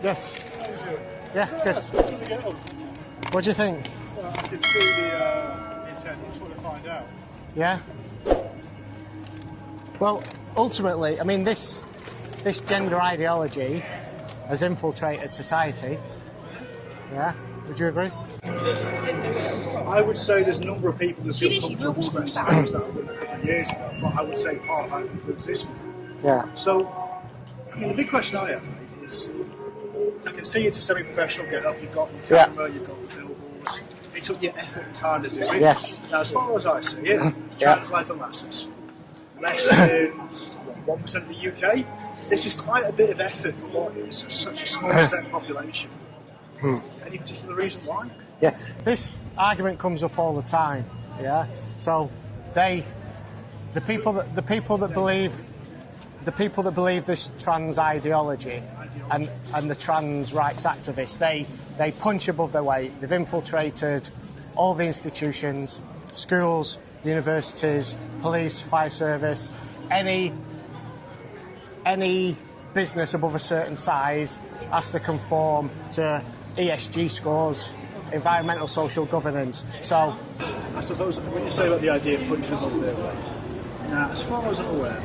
Yes. Yeah, good. What do you think? Well, I can see the intent. I just want to find out. Yeah. Well, ultimately, I mean, this gender ideology has infiltrated society. Yeah. Would you agree? I would say there's a number of people that feel comfortable expressing things that happened a couple of years ago, but I would say part of that includes this view. Yeah. So, I mean, the big question I have is, I can see it's a semi-professional get-up. You've got the camera, you've got the billboards. It took you effort and time to do it. Yes. Now, as far as I see it, trans lads and lasses, less than 1% of the UK. This is quite a bit of effort for what is such a small percent population. Any particular reason why? Yeah, this argument comes up all the time. Yeah, so the people that believe this trans ideology and the trans rights activists, they punch above their weight. They've infiltrated all the institutions, schools, universities, police, fire service, any business above a certain size has to conform to ESG scores, environmental social governance. So I suppose when you say about the idea of punching above their weight, now as far as I'm aware,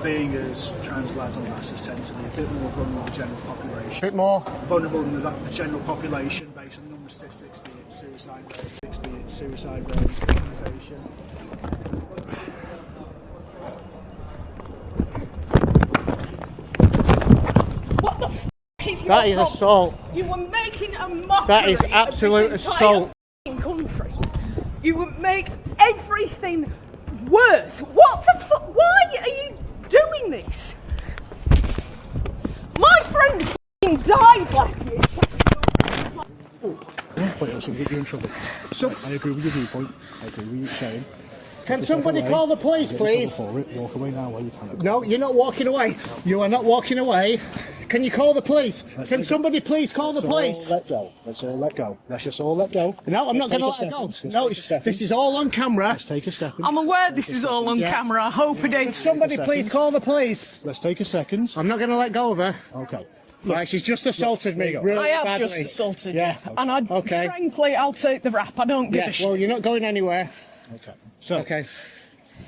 being as trans lads and lasses tend to be a bit more vulnerable than the general population. a bit more Vulnerable than the general population based on number of statistics, be it suicide rate, victimisation. What the f*** is your that is problem? assault. You were making a mockery That is absolute of this assault. entire country. You would make everything worse. What the fuck? Why are you doing this? My friend f***ing died last year. But also get you in trouble. So I agree with your viewpoint. I agree with what you're saying. Can somebody call the police, please? For it. Walk away now while you can. No, you're not walking away. You are not walking away. Can you call the police? Can somebody please call the police? Let go. Let's all let go. Let's just all let go. No, I'm not going to let go. No, this is all on camera. Let's take a second. I'm aware this is all on camera. I hope it is. Somebody please call the police. Let's take a second. I'm not going to let go of her. Okay. Right, she's just assaulted me. Really I have badly. just assaulted Yeah. you. And frankly, I'll take the rap. I don't give a shit. Well, you're not going anywhere. Okay. So, Okay.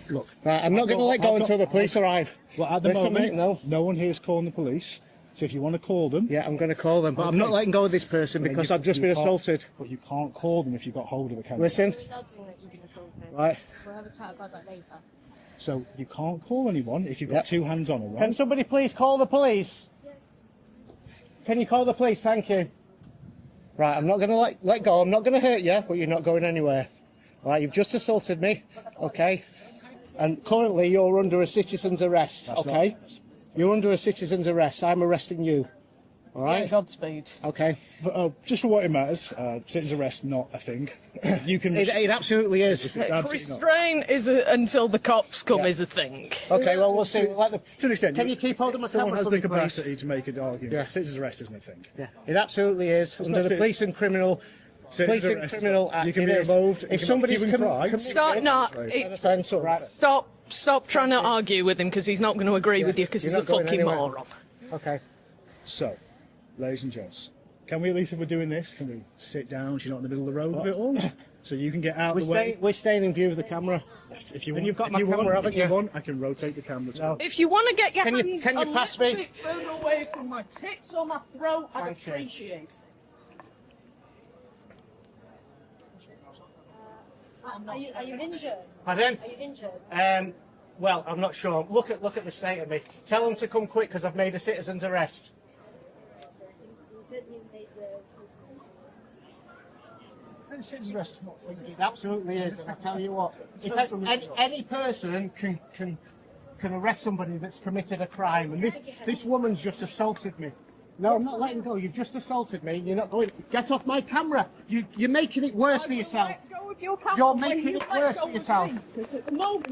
look. Right, I'm not going to let go until the police arrive. Well, at the Listen, moment, mate, no one here is calling the police. So if you want to call them... Yeah, I'm going to call them, but I'm not letting go of this person because I've just been assaulted. But you can't call them if you've got hold of a camera. Listen. Right. We'll have a chat about that later. So you can't call anyone if you've got two hands on her, right? Can somebody please call the police? Can you call the police? Thank you. Right, I'm not going to let go. I'm not going to hurt you, but you're not going anywhere. Right, you've just assaulted me, okay? And currently you're under a citizen's arrest, okay? You're under a citizen's arrest. I'm arresting you. All right? Yeah, Godspeed. Okay. Just for what it matters, citizen's arrest not a thing. You can. It absolutely is. It's absolutely not. Restraint is until the cops come is a thing. Okay, well, we'll see. To an extent, Can you keep holding my someone camera has for the me, please? capacity to make an argument. Yeah. Citizen's arrest isn't a thing. Yeah, it absolutely is. Under the police and criminal act, you can be it is. removed. If somebody's Stop trying to argue with him because he's not going to agree with you because he's a fucking moron. Okay. So, ladies and gents, can we at least, if we're doing this, can we sit down? She's not in the middle of the road with it all, so you can get out of the way. We're staying in view of the camera. If you want, you've got if my you camera, want, haven't if you you? want, I can rotate the camera. No. If you want to get your Can you hands pass a little me? bit further away from my tits or my throat, I'd Thank you. appreciate it. Are you injured? Pardon? Are you injured? Well, I'm not sure. Look at the state of me. Tell them to come quick because I've made a citizen's arrest. You said you made the Citizen's arrest not a thing. It absolutely is, and I tell you what, if any person can arrest somebody that's committed a crime, and this woman's just assaulted me. No, I'm not letting go. You've just assaulted me. You're not going. Get off my camera. You're making it worse for yourself. You're making it worse for yourself.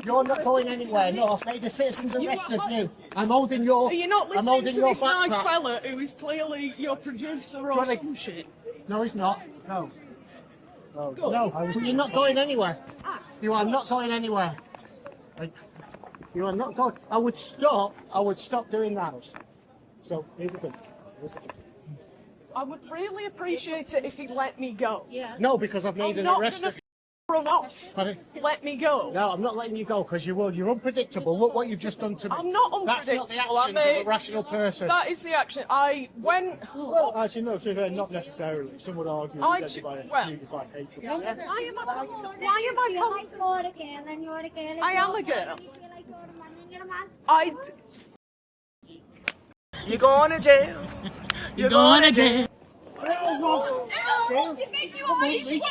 You're not going anywhere. No, I've made a citizen's arrest of you. I'm holding your. Are you not I'm listening holding to your this nice backpack. fella who is clearly your producer or some shit? No, he's not. No. No, you're not going anywhere. You are not going anywhere. You are not going. I would stop doing that. So here's the thing. I would really appreciate it if he'd let me go. Yeah. No, because I've made I'm an not arrest. gonna run off. Pardon? Let me go. No, I'm not letting you go because you will. You're unpredictable. Look what you've just done to me. I'm not That's not unpredictable. the actions of a rational person. That is the action. Well, actually, no, to be fair, not necessarily. Some would argue I it's d- by well- unified hatred. Why am I Feel like you're a girl and you're a girl. I am a girl. You feel like you're a man and you're a man. You're going to jail. You're going to jail. Who do you think you are? You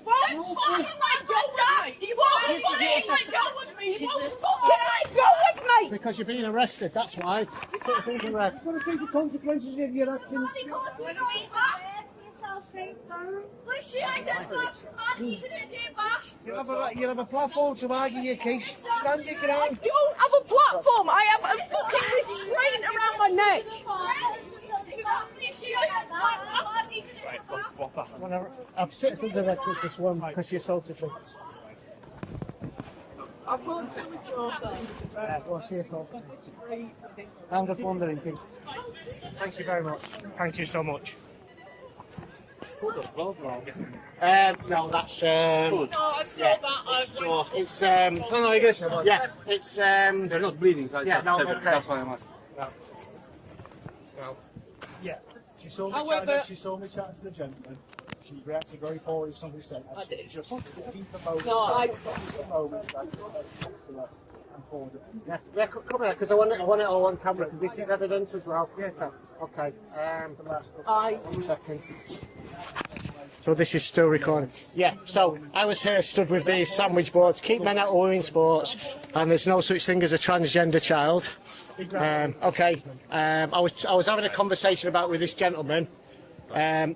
won't fucking let go with me! You won't fucking let go with me! You won't fucking let go with me! Because you're being arrested, that's why. Citizens arrest. You're going to take the consequences of your actions. You have a platform to argue your case. Stand your I ground. don't have a platform! I have a fucking restraint around my neck! Citizens arrested this woman because she assaulted me. Well, she assaulted me. I'm just wondering. Thank you very much. Thank you so much. No, that's No, I've saw that. it's No, I guess. yeah, it's They're not bleeding. So Yeah, no, okay. That's why I'm asking. Yeah. She saw me However- chatting. She saw me chatting to the gentleman. She reacted very poorly to something said. I did. Just keep the moment. No, I- Keep the moment. And forward it. yeah. Come here because I want it all on camera because this is evidence as well. Yeah. Okay. One second. So this is still recording. Yeah, so I was here stood with these sandwich boards, keep men out of women's sports, and there's no such thing as a transgender child. I was having a conversation about with this gentleman.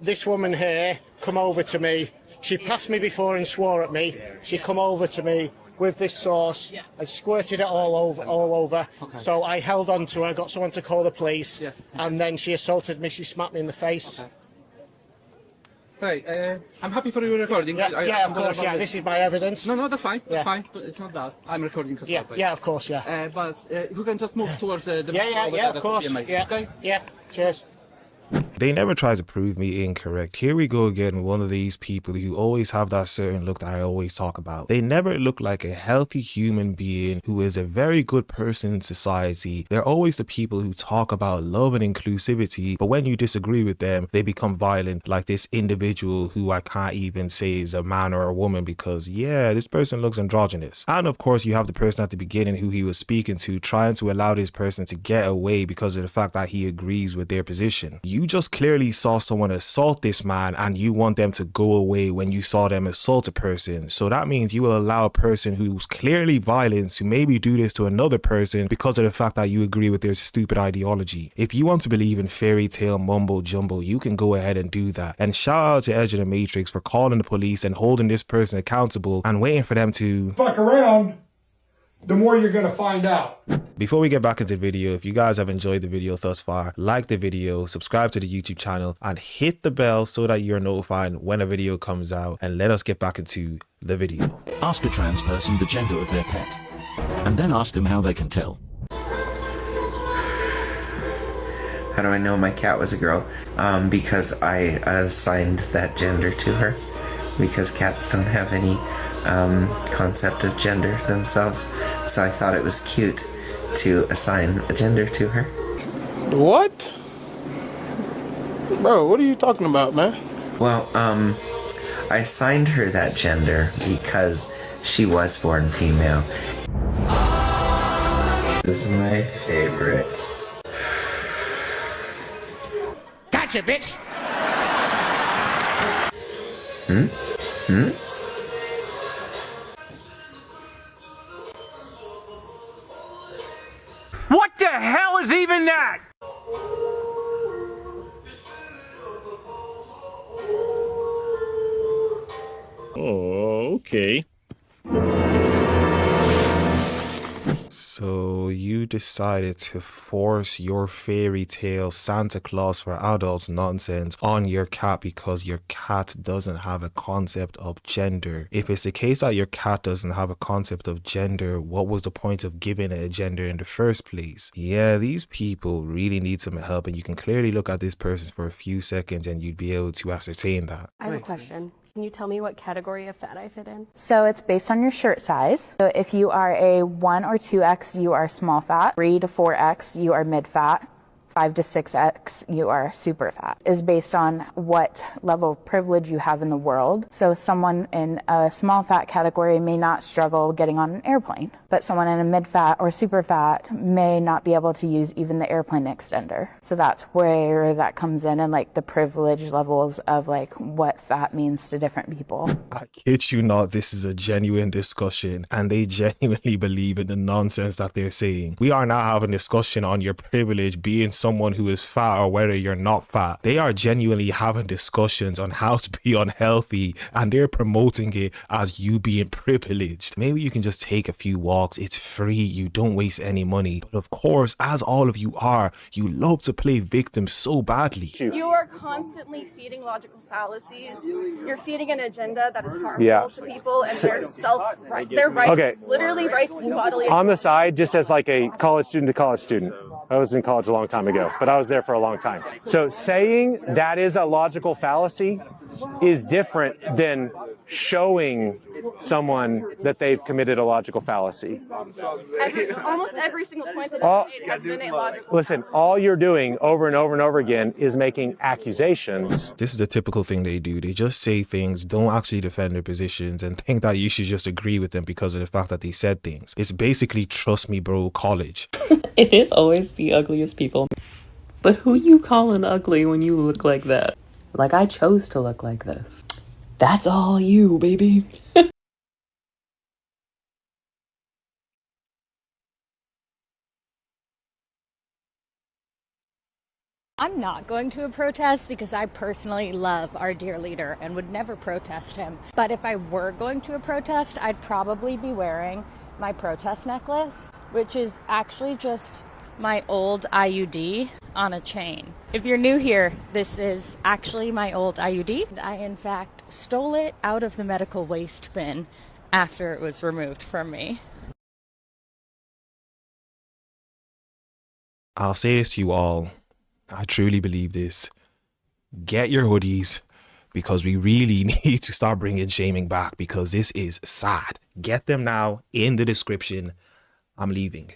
This woman here come over to me. She passed me before and swore at me. She come over to me with this sauce and squirted it all over. Okay. So I held on to her, got someone to call the police, Yeah. and then she assaulted me. She smacked me in the face. Okay. Hey, I'm happy for your recording. Yeah, I'm of course, yeah. This is my evidence. No, that's fine. That's Yeah. fine. But it's not that. I'm recording as well. Yeah, of course, yeah. But if we can just move towards the Yeah, over there, of that would course. be amazing. Yeah, Okay. yeah. Cheers. They never try to prove me incorrect. Here we go again with one of these people who always have that certain look that I always talk about. They never look like a healthy human being who is a very good person in society. They're always the people who talk about love and inclusivity, but when you disagree with them, they become violent, like this individual who I can't even say is a man or a woman because, yeah, this person looks androgynous. And of course, you have the person at the beginning who he was speaking to, trying to allow this person to get away because of the fact that he agrees with their position. You just clearly saw someone assault this man and you want them to go away when you saw them assault a person. So that means you will allow a person who's clearly violent to maybe do this to another person because of the fact that you agree with their stupid ideology. If you want to believe in fairy tale mumbo jumbo, you can go ahead and do that. And shout out to Edge of the Matrix for calling the police and holding this person accountable and waiting for them to fuck around, the more you're gonna find out. Before we get back into the video, if you guys have enjoyed the video thus far, like the video, subscribe to the YouTube channel, and hit the bell so that you're notified when a video comes out. And let us get back into the video. Ask a trans person the gender of their pet, and then ask them how they can tell. How do I know my cat was a girl? Because I assigned that gender to her. Because cats don't have any concept of gender themselves. So I thought it was cute to assign a gender to her. What? Bro, what are you talking about, man? Well, I assigned her that gender because she was born female. This is my favorite. Gotcha, bitch! What the hell is even that? Oh, okay. So you decided to force your fairy tale Santa Claus for adults nonsense on your cat because your cat doesn't have a concept of gender. If it's the case that your cat doesn't have a concept of gender, what was the point of giving it a gender in the first place? Yeah, these people really need some help, and you can clearly look at this person for a few seconds and you'd be able to ascertain that. I have a question. Can you tell me what category of fat I fit in? So it's based on your shirt size. So if you are a 1 or 2X, you are small fat. 3 to 4X, you are mid fat. 5 to 6X, you are super fat, is based on what level of privilege you have in the world. So someone in a small fat category may not struggle getting on an airplane, but someone in a mid fat or super fat may not be able to use even the airplane extender. So that's where that comes in, and like the privilege levels of like what fat means to different people. I kid you not, this is a genuine discussion and they genuinely believe in the nonsense that they're saying. We are not having a discussion on your privilege being someone who is fat or whether you're not fat. They are genuinely having discussions on how to be unhealthy, and they're promoting it as you being privileged. Maybe you can just take a few walks. It's free. You don't waste any money. But of course, as all of you are, you love to play victim so badly. You are constantly feeding logical fallacies. You're feeding an agenda that is harmful to people and their rights, literally rights to bodily. On the side, just as like a college student to college student. I was in college a long time ago, but I was there for a long time. So saying that is a logical fallacy is different than showing someone that they've committed a logical fallacy. Almost every single point that you've made has been a logical. Listen, all you're doing over and over and over again is making accusations. This is the typical thing they do. They just say things, don't actually defend their positions, and think that you should just agree with them because of the fact that they said things. It's basically trust me bro college. It is always the ugliest people. But who you calling ugly when you look like that? Like, I chose to look like this. That's all you, baby. I'm not going to a protest because I personally love our dear leader and would never protest him. But if I were going to a protest, I'd probably be wearing my protest necklace, which is actually just my old IUD on a chain. If you're new here, this is actually my old IUD. I, in fact, stole it out of the medical waste bin after it was removed from me. I'll say this to you all. I truly believe this. Get your hoodies, because we really need to start bringing shaming back, because this is sad. Get them now in the description. I'm leaving.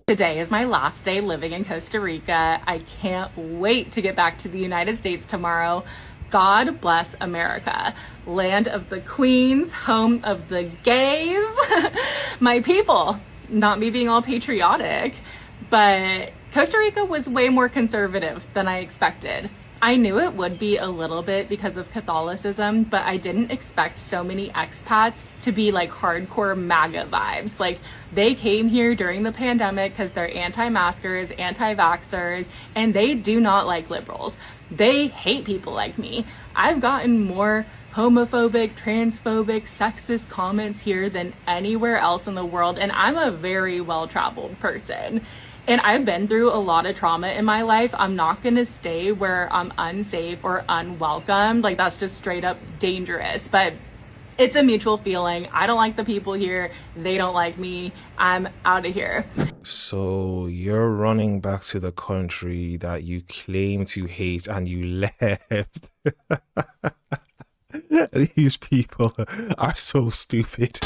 Today is my last day living in Costa Rica. I can't wait to get back to the United States tomorrow. God bless America, land of the queens, home of the gays, my people. Not me being all patriotic, but Costa Rica was way more conservative than I expected. I knew it would be a little bit because of Catholicism, but I didn't expect so many expats to be like hardcore MAGA vibes. Like, they came here during the pandemic because they're anti-maskers, anti-vaxxers, and they do not like liberals. They hate people like me. I've gotten more homophobic, transphobic, sexist comments here than anywhere else in the world, and I'm a very well-traveled person. And I've been through a lot of trauma in my life. I'm not gonna stay where I'm unsafe or unwelcome. Like, that's just straight up dangerous. But it's a mutual feeling. I don't like the people here. They don't like me. I'm out of here. So you're running back to the country that you claim to hate and you left. These people are so stupid.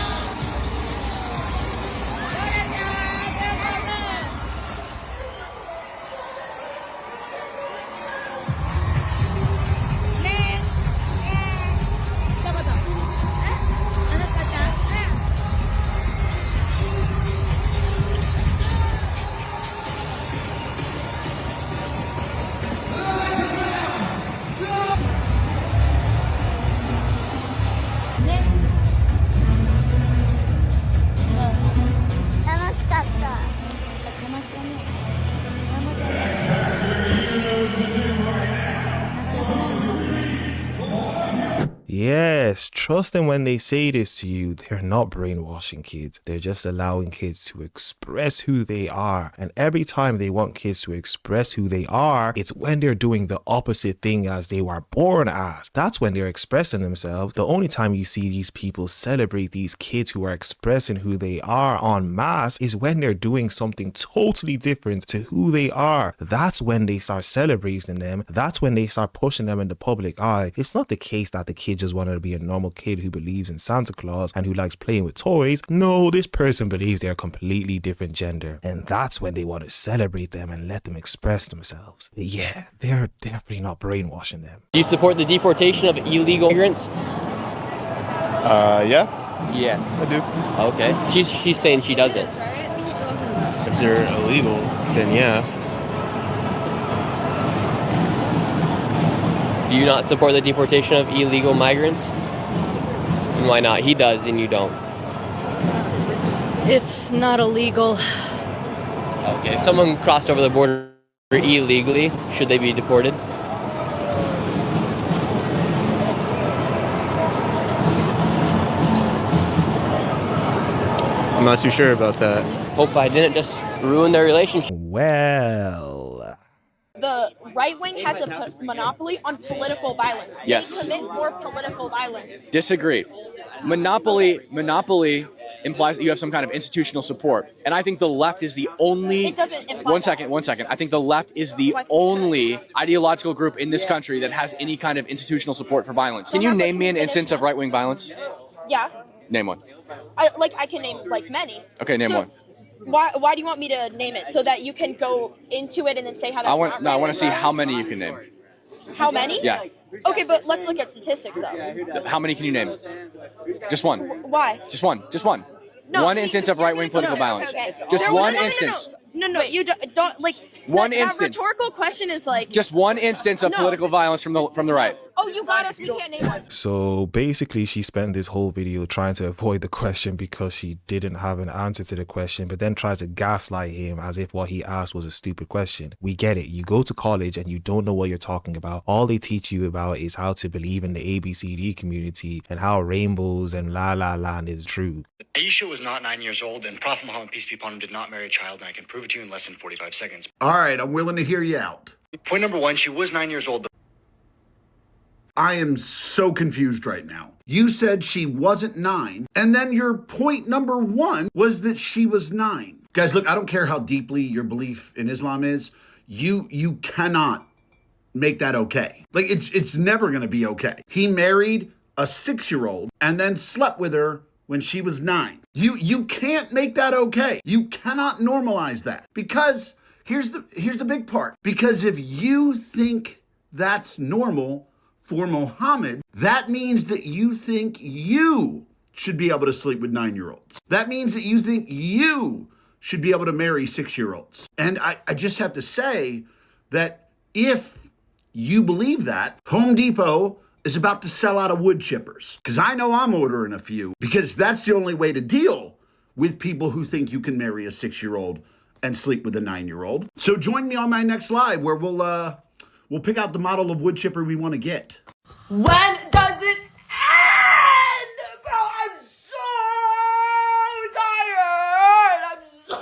Yes, trust them when they say this to you. They're not brainwashing kids. They're just allowing kids to express who they are. And every time they want kids to express who they are, it's when they're doing the opposite thing as they were born as. That's when they're expressing themselves. The only time you see these people celebrate these kids who are expressing who they are en masse is when they're doing something totally different to who they are. That's when they start celebrating them. That's when they start pushing them in the public eye. It's not the case that the kid just wanted to be a normal kid who believes in Santa Claus and who likes playing with toys. No, this person believes they're a completely different gender, and that's when they want to celebrate them and let them express themselves. Yeah, they're definitely not brainwashing them. Do you support the deportation of illegal immigrants? Yeah. Yeah. I do. Okay. She's saying she doesn't. If they're illegal, then yeah. Do you not support the deportation of illegal migrants? And why not? He does and you don't. It's not illegal. Okay. If someone crossed over the border illegally, should they be deported? I'm not too sure about that. Hope I didn't just ruin their relationship. Well, The right wing has a monopoly on political violence. Yes. They commit more political violence. Disagree. Monopoly implies that you have some kind of institutional support. And I think the left is the only... It doesn't imply One second. I think the left is the only ideological group in this country that has any kind of institutional support for violence. Can you name me an instance of right-wing violence? Yeah. Name one. I can name many. Okay, name one. Why do you want me to name it so that you can go into it and then say how that's I want to see how many you can name. How many? Yeah. Okay, but let's look at statistics though. How many can you name? Just one. Why? Just one. No, one instance of right-wing political violence. Okay. Just one instance. No, you don't like. One that instance. rhetorical question is like. Just one instance of political violence from the right. Oh, you got us. We can't name one. so basically she spent this whole video trying to avoid the question because she didn't have an answer to the question, but then tries to gaslight him as if what he asked was a stupid question. We get it. You go to college and you don't know what you're talking about. All they teach you about is how to believe in the ABCD community and how rainbows and la la land is true. Aisha was not 9 years old, and Prophet Muhammad, peace be upon him, did not marry a child, and I can prove it to you in less than 45 seconds. All right, I'm willing to hear you out. Point number one, she was 9 years old, but I am so confused right now. You said she wasn't 9, and then your point number 1 was that she was 9. Guys, look, I don't care how deeply your belief in Islam is. You cannot make that okay. Like, it's never going to be okay. He married a 6-year-old and then slept with her when she was 9. You can't make that okay. You cannot normalize that. Because here's the big part. Because if you think that's normal for Muhammad, that means that you think you should be able to sleep with 9-year-olds. That means that you think you should be able to marry 6-year-olds. And I just have to say that if you believe that, Home Depot is about to sell out of wood chippers. Because I know I'm ordering a few, because that's the only way to deal with people who think you can marry a 6-year-old and sleep with a 9-year-old. So join me on my next live where we'll pick out the model of wood chipper we want to get. When does it end? Bro, I'm so tired. I'm so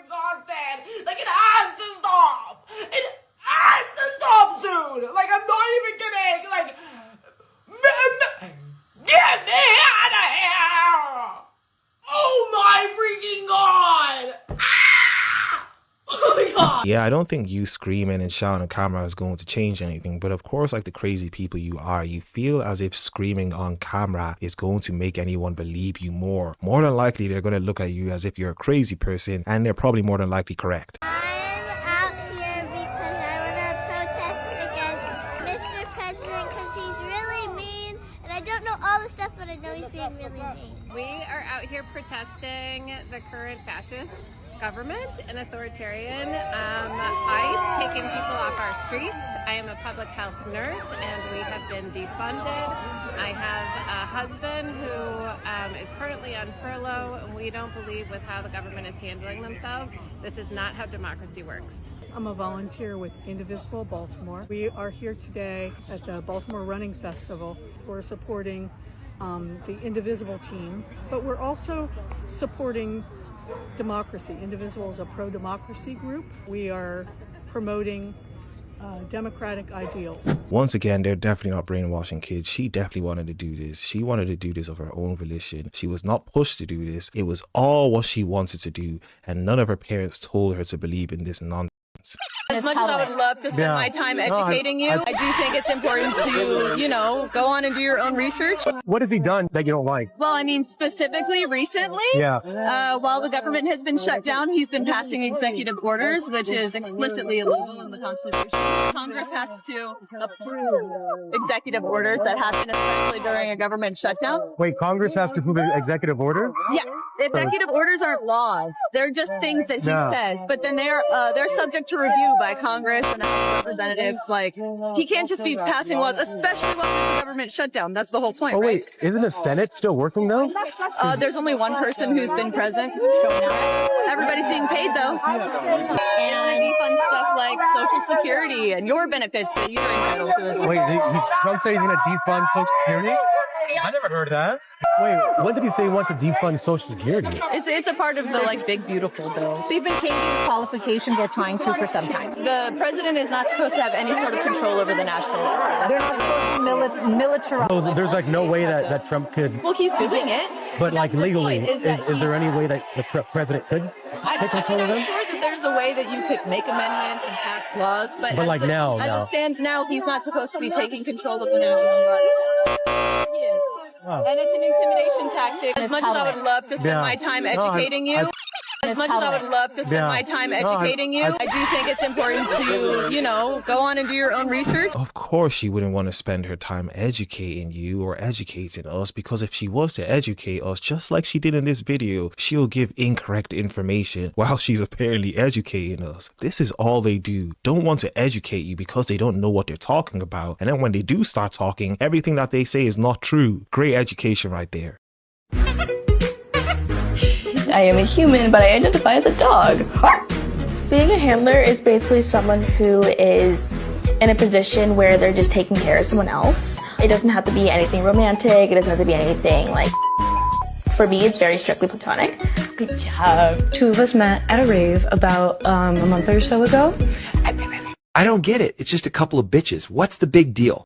exhausted. Like, it has to stop. It has to stop soon. Like, I'm not even kidding. Like, get me out of here. Oh my freaking God. Oh my God. Yeah, I don't think you screaming and shouting on camera is going to change anything, but of course, like the crazy people you are, you feel as if screaming on camera is going to make anyone believe you more. More than likely, they're going to look at you as if you're a crazy person, and they're probably more than likely correct. I'm out here because I want to protest against Mr. President because he's really mean, and I don't know all the stuff, but I know he's being really mean. We are out here protesting the current fascist government and authoritarian, ICE taking people off our streets. I am a public health nurse and we have been defunded. I have a husband who is currently on furlough, and we don't believe with how the government is handling themselves. This is not how democracy works. I'm a volunteer with Indivisible Baltimore. We are here today at the Baltimore Running Festival. We're supporting the Indivisible team, but we're also supporting democracy. Indivisible is a pro-democracy group. We are promoting democratic ideals. Once again, they're definitely not brainwashing kids. She definitely wanted to do this. She wanted to do this of her own volition. She was not pushed to do this. It was all what she wanted to do, and none of her parents told her to believe in this nonsense. As much as I would love to spend my time educating you, I do think it's important to, you know, go on and do your own research. What has he done that you don't like? Well, I mean, specifically recently, while the government has been shut down, he's been passing executive orders, which is explicitly illegal in the Constitution. Congress has to approve executive orders that happen, especially during a government shutdown. Wait, Congress has to approve an executive order? Yeah, executive orders aren't laws. They're just things that he says, but then they're subject to review by Congress and the House of Representatives. Like, he can't just be passing laws, especially while there's a government shutdown. That's the whole point, wait, isn't the Senate still working though? There's only one person who's been present, showing up. Everybody's being paid though. And they defund stuff like Social Security and your benefits that you're entitled to. Wait, Trump said he's going to defund Social Security? I never heard that. Wait, when did he say he wants to defund Social Security? It's a part of the, like, big, beautiful bill. They've been changing the qualifications or trying to for some time. The president is not supposed to have any sort of control over the national guard. They're not supposed to militarize. So there's like no way that Trump could... Well, he's doing it. But like legally, is there any way that the Trump president could take control of them? I'm sure that there's a way that you could make amendments and pass laws, but like now. As it stands now, he's not supposed to be taking control of the national guard. And it's an intimidation tactic. As much as I would love to spend my time educating you, as much as I would love to spend my time educating you, I do think it's important to, you know, go on and do your own research. Of course she wouldn't want to spend her time educating you or educating us, because if she was to educate us, just like she did in this video, she'll give incorrect information while she's apparently educating us. This is all they do. Don't want to educate you because they don't know what they're talking about. And then when they do start talking, everything that they say is not true. Great education right there. I am a human, but I identify as a dog. Being a handler is basically someone who is in a position where they're just taking care of someone else. It doesn't have to be anything romantic. It doesn't have to be anything like... For me, it's very strictly platonic. Good job. Two of us met at a rave about a month or so ago. I don't get it. It's just a couple of bitches. What's the big deal?